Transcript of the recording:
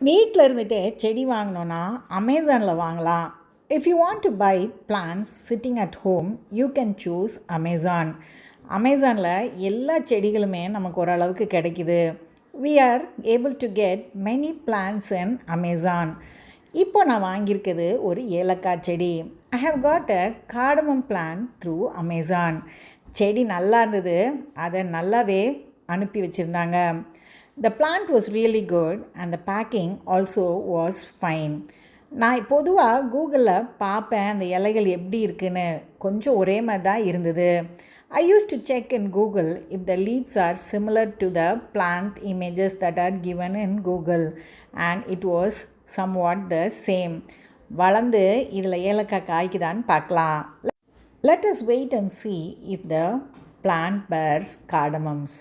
வீட்டில் இருந்துட்டு செடி வாங்கணுன்னா அமேசானில் வாங்கலாம். If you want to buy plants sitting at home you can choose Amazon. அமேசானில் எல்லா செடிகளுமே நமக்கு ஓரளவுக்கு கிடைக்குது. We are able to get many plants in Amazon. இப்போ நான் வாங்கியிருக்கிறது ஒரு ஏலக்காய் செடி. I have got a cardamom plant through Amazon. செடி நல்லா இருந்தது, அதை நல்லாவே அனுப்பி வச்சுருந்தாங்க. The plant was really good and the packing also was fine. நான் பொதுவாக கூகுளில் பார்ப்பேன் அந்த இலைகள் எப்படி இருக்குன்னு. கொஞ்சம் ஒரே மாதிரி தான் இருந்தது. I used to check in Google if the leaves are similar to the plant images that are given in Google and it was somewhat the same. வளர்ந்து இதில் ஏலக்காய் காய்க்குதான்னு பார்க்கலாம். Let us wait and see if the plant bears cardamoms.